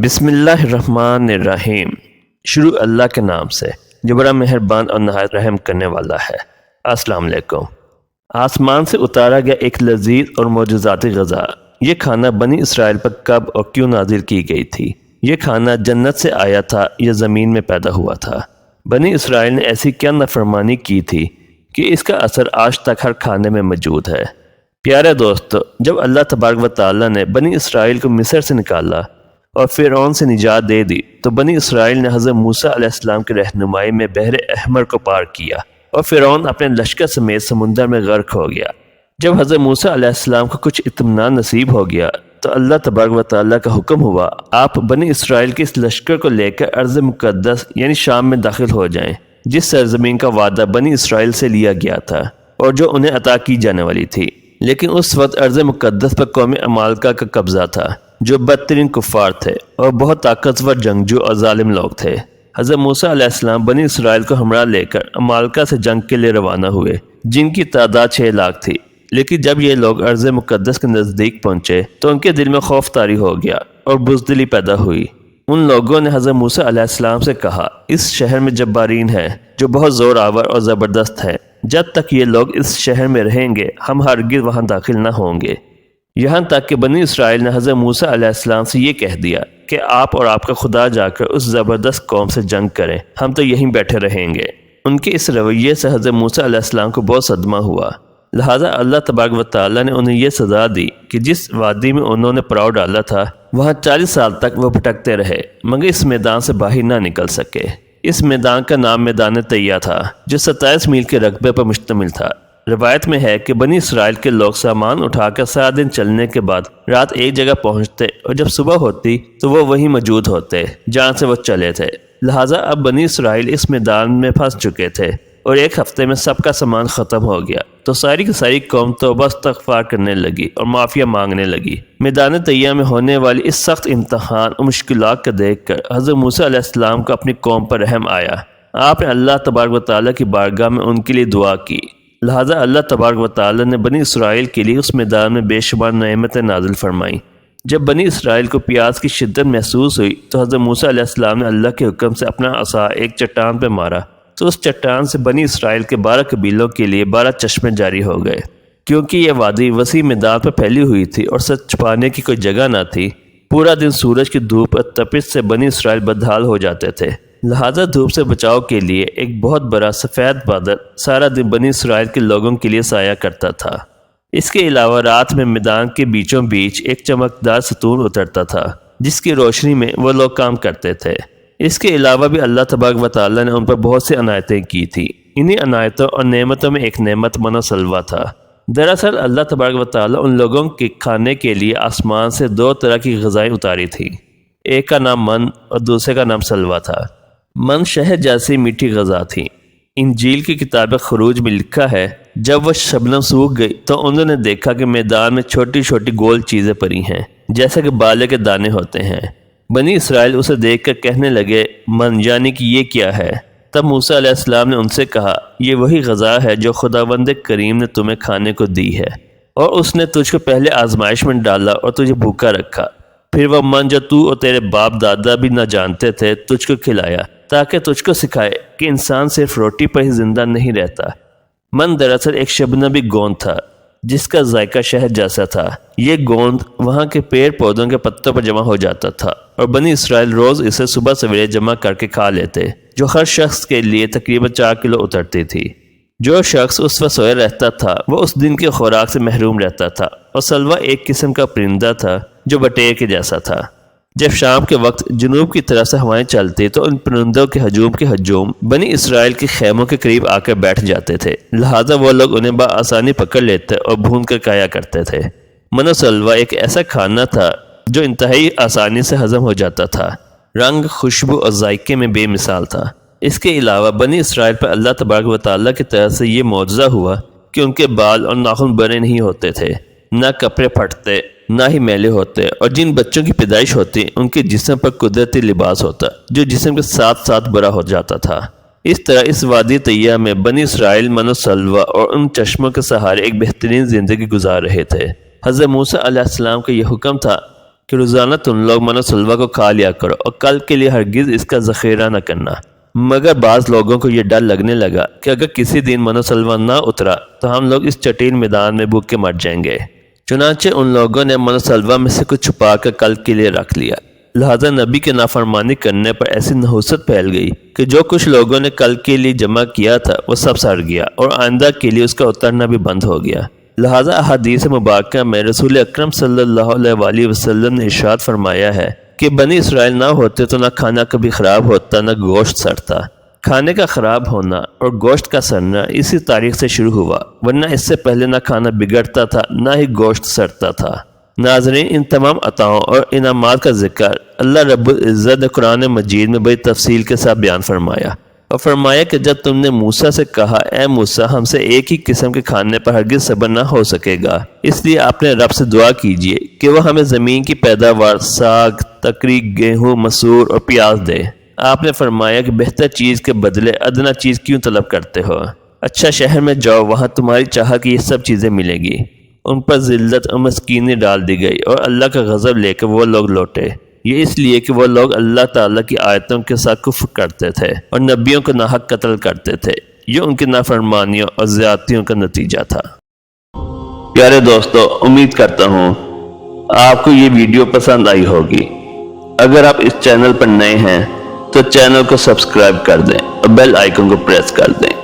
بسم اللہ الرحمن الرحیم۔ شروع اللہ کے نام سے جو بڑا مہربان اور نہایت رحم کرنے والا ہے۔ السلام علیکم۔ آسمان سے اتارا گیا ایک لذیذ اور معجزاتی غذا، یہ کھانا بنی اسرائیل پر کب اور کیوں نازل کی گئی تھی؟ یہ کھانا جنت سے آیا تھا یا زمین میں پیدا ہوا تھا؟ بنی اسرائیل نے ایسی کیا نافرمانی کی تھی کہ اس کا اثر آج تک ہر کھانے میں موجود ہے؟ پیارے دوستو، جب اللہ تبارک و تعالیٰ نے بنی اسرائیل کو مصر سے نکالا اور فرعون سے نجات دے دی تو بنی اسرائیل نے حضرت موسیٰ علیہ السلام کی رہنمائی میں بحر احمر کو پار کیا اور فرعون اپنے لشکر سمیت سمندر میں غرق ہو گیا۔ جب حضرت موسیٰ علیہ السلام کو کچھ اطمینان نصیب ہو گیا تو اللہ تبارک و تعالیٰ کا حکم ہوا، آپ بنی اسرائیل کے اس لشکر کو لے کر ارض مقدس یعنی شام میں داخل ہو جائیں، جس سرزمین کا وعدہ بنی اسرائیل سے لیا گیا تھا اور جو انہیں عطا کی جانے والی تھی۔ لیکن اس وقت ارض مقدس پر قوم عمالقہ کا قبضہ تھا، جو بدترین کفار تھے اور بہت طاقتور جنگجو اور ظالم لوگ تھے۔ حضرت موسیٰ علیہ السلام بنی اسرائیل کو ہمراہ لے کر عمالقہ سے جنگ کے لیے روانہ ہوئے، جن کی تعداد 6 لاکھ تھی۔ لیکن جب یہ لوگ ارض مقدس کے نزدیک پہنچے تو ان کے دل میں خوف طاری ہو گیا اور بزدلی پیدا ہوئی۔ ان لوگوں نے حضرت موسیٰ علیہ السلام سے کہا، اس شہر میں جبارین ہیں جو بہت زور آور اور زبردست ہیں، جب تک یہ لوگ اس شہر میں رہیں گے ہم ہرگز وہاں داخل نہ ہوں گے۔ یہاں تک کہ بنی اسرائیل نے حضرت موسیٰ علیہ السلام سے یہ کہہ دیا کہ آپ اور آپ کا خدا جا کر اس زبردست قوم سے جنگ کریں، ہم تو یہیں بیٹھے رہیں گے۔ ان کے اس رویے سے حضرت موسیٰ علیہ السلام کو بہت صدمہ ہوا، لہٰذا اللہ تبارک و تعالیٰ نے انہیں یہ سزا دی کہ جس وادی میں انہوں نے پڑاؤ ڈالا تھا وہاں 40 سال تک وہ بھٹکتے رہے مگر اس میدان سے باہر نہ نکل سکے۔ اس میدان کا نام میدان طیہ تھا، جو 27 میل کے رقبے پر مشتمل تھا۔ روایت میں ہے کہ بنی اسرائیل کے لوگ سامان اٹھا کر سارا دن چلنے کے بعد رات ایک جگہ پہنچتے اور جب صبح ہوتی تو وہ وہیں موجود ہوتے جہاں سے وہ چلے تھے۔ لہٰذا اب بنی اسرائیل اس میدان میں پھنس چکے تھے اور ایک ہفتے میں سب کا سامان ختم ہو گیا تو ساری کی ساری قوم توبہ استغفار کرنے لگی اور معافیہ مانگنے لگی۔ میدان طیہ میں ہونے والی اس سخت امتحان اور مشکلات کو دیکھ کر حضرت موسیٰ علیہ السلام کو اپنی قوم پر رحم آیا۔ آپ نے اللہ تبارک و تعالیٰ کی بارگاہ میں ان کے لیے دعا کی، لہٰذا اللہ تبارک و تعالیٰ نے بنی اسرائیل کے لیے اس میدان میں بے شمار نعمتیں نازل فرمائیں۔ جب بنی اسرائیل کو پیاس کی شدت محسوس ہوئی تو حضرت موسیٰ علیہ السلام نے اللہ کے حکم سے اپنا عصا ایک چٹان پہ مارا تو اس چٹان سے بنی اسرائیل کے 12 قبیلوں کے لیے 12 چشمے جاری ہو گئے۔ کیونکہ یہ وادی وسیع میدان پر پھیلی ہوئی تھی اور اسے چھپانے کی کوئی جگہ نہ تھی، پورا دن سورج کی دھوپ اور تپش سے بنی اسرائیل بدحال ہو جاتے تھے۔ لہٰذا دھوپ سے بچاؤ کے لیے ایک بہت بڑا سفید بادل سارا دن بنی اسرائیل کے لوگوں کے لیے سایہ کرتا تھا۔ اس کے علاوہ رات میں میدان کے بیچوں بیچ ایک چمکدار ستون اترتا تھا جس کی روشنی میں وہ لوگ کام کرتے تھے۔ اس کے علاوہ بھی اللہ تبارک و تعالیٰ نے ان پر بہت سی عنایتیں کی تھی۔ انہی عنایتوں اور نعمتوں میں ایک نعمت من و سلوہ تھا۔ دراصل اللہ تبارک و تعالیٰ ان لوگوں کے کھانے کے لیے آسمان سے 2 طرح کی غذائیں اتاری تھیں، ایک کا نام من اور دوسرے کا نام سلوہ تھا۔ من شہد جیسی میٹھی غذا تھی۔ انجیل کی کتاب خروج میں لکھا ہے، جب وہ شبنم سوکھ گئی تو انہوں نے دیکھا کہ میدان میں چھوٹی چھوٹی گول چیزیں پڑی ہیں جیسے کہ بالے کے دانے ہوتے ہیں۔ بنی اسرائیل اسے دیکھ کر کہنے لگے، من یعنی کہ یہ کیا ہے؟ تب موسیٰ علیہ السلام نے ان سے کہا، یہ وہی غذا ہے جو خداوند کریم نے تمہیں کھانے کو دی ہے، اور اس نے تجھ کو پہلے آزمائش میں ڈالا اور تجھے بھوکا رکھا، پھر وہ من جو تو اور تیرے باپ دادا بھی نہ جانتے تھے تجھ کو کھلایا، تاکہ تجھ کو سکھائے کہ انسان صرف روٹی پر ہی زندہ نہیں رہتا۔ من دراصل ایک شبنمی گوند تھا جس کا ذائقہ شہد جیسا تھا۔ یہ گوند وہاں کے پیڑ پودوں کے پتوں پر جمع ہو جاتا تھا اور بنی اسرائیل روز اسے صبح سویرے جمع کر کے کھا لیتے، جو ہر شخص کے لیے تقریباً 4 کلو اترتی تھی۔ جو شخص اس وقت سویا رہتا تھا وہ اس دن کی خوراک سے محروم رہتا تھا، اور سلوہ ایک قسم کا پرندہ تھا جو بٹیر کے جیسا تھا۔ جب شام کے وقت جنوب کی طرف سے ہوائیں چلتی تو ان پرندوں کے ہجوم بنی اسرائیل کے خیموں کے قریب آ کر بیٹھ جاتے تھے، لہٰذا وہ لوگ انہیں بآسانی پکڑ لیتے اور بھون کر کھایا کرتے تھے۔ من و سلوہ ایک ایسا کھانا تھا جو انتہائی آسانی سے ہضم ہو جاتا تھا، رنگ، خوشبو اور ذائقے میں بے مثال تھا۔ اس کے علاوہ بنی اسرائیل پر اللہ تبارک و تعالیٰ کی طرف سے یہ معجزہ ہوا کہ ان کے بال اور ناخن بڑے نہیں ہوتے تھے، نہ کپڑے پھٹتے، نہ ہی میلے ہوتے، اور جن بچوں کی پیدائش ہوتی ان کے جسم پر قدرتی لباس ہوتا جو جسم کے ساتھ ساتھ بڑا ہو جاتا تھا۔ اس طرح اس وادی طیہ میں بنی اسرائیل من و سلوہ اور ان چشموں کے سہارے ایک بہترین زندگی گزار رہے تھے۔ حضرت موسیٰ علیہ السلام کا یہ حکم تھا کہ روزانہ تم لوگ من و سلوہ کو کھا لیا کرو اور کل کے لیے ہرگز اس کا ذخیرہ نہ کرنا۔ مگر بعض لوگوں کو یہ ڈر لگنے لگا کہ اگر کسی دن من و سلوہ نہ اترا تو ہم لوگ اس چٹیل میدان میں بھوک کے مر جائیں گے۔ چنانچہ ان لوگوں نے من و سلوہ میں سے کچھ چھپا کر کل کے لیے رکھ لیا۔ لہذا نبی کے نافرمانی کرنے پر ایسی نحوست پھیل گئی کہ جو کچھ لوگوں نے کل کے لیے جمع کیا تھا وہ سب سڑ گیا اور آئندہ کے لیے اس کا اترنا بھی بند ہو گیا۔ لہذا احادیث مبارکہ میں رسول اکرم صلی اللہ علیہ وآلہ وسلم نے ارشاد فرمایا ہے کہ بنی اسرائیل نہ ہوتے تو نہ کھانا کبھی خراب ہوتا نہ گوشت سڑتا۔ کھانے کا خراب ہونا اور گوشت کا سڑنا اسی تاریخ سے شروع ہوا، ورنہ اس سے پہلے نہ کھانا بگڑتا تھا نہ ہی گوشت سڑتا تھا۔ ناظرین، ان تمام عطاؤں اور انعامات کا ذکر اللہ رب العزت نے قرآن مجید میں بڑی تفصیل کے ساتھ بیان فرمایا اور فرمایا کہ جب تم نے موسیٰ سے کہا اے موسیٰ ہم سے ایک ہی قسم کے کھانے پر ہرگز صبر نہ ہو سکے گا، اس لیے اپنے رب سے دعا کیجئے کہ وہ ہمیں زمین کی پیداوار ساگ، تکری، گیہوں، مسور اور پیاز دے۔ آپ نے فرمایا کہ بہتر چیز کے بدلے ادنا چیز کیوں طلب کرتے ہو؟ اچھا شہر میں جاؤ، وہاں تمہاری چاہا کی یہ سب چیزیں ملیں گی۔ ان پر ذلت اور مسکینی ڈال دی گئی اور اللہ کا غضب لے کر وہ لوگ لوٹے۔ یہ اس لیے کہ وہ لوگ اللہ تعالیٰ کی آیتوں کے ساتھ کفر کرتے تھے اور نبیوں کو ناحق قتل کرتے تھے۔ یہ ان کی نافرمانیوں اور زیادتیوں کا نتیجہ تھا۔ پیارے دوستو، امید کرتا ہوں آپ کو یہ ویڈیو پسند آئی ہوگی۔ اگر آپ اس چینل پر نئے ہیں تو چینل کو سبسکرائب کر دیں اور بیل آئیکن کو پریس کر دیں۔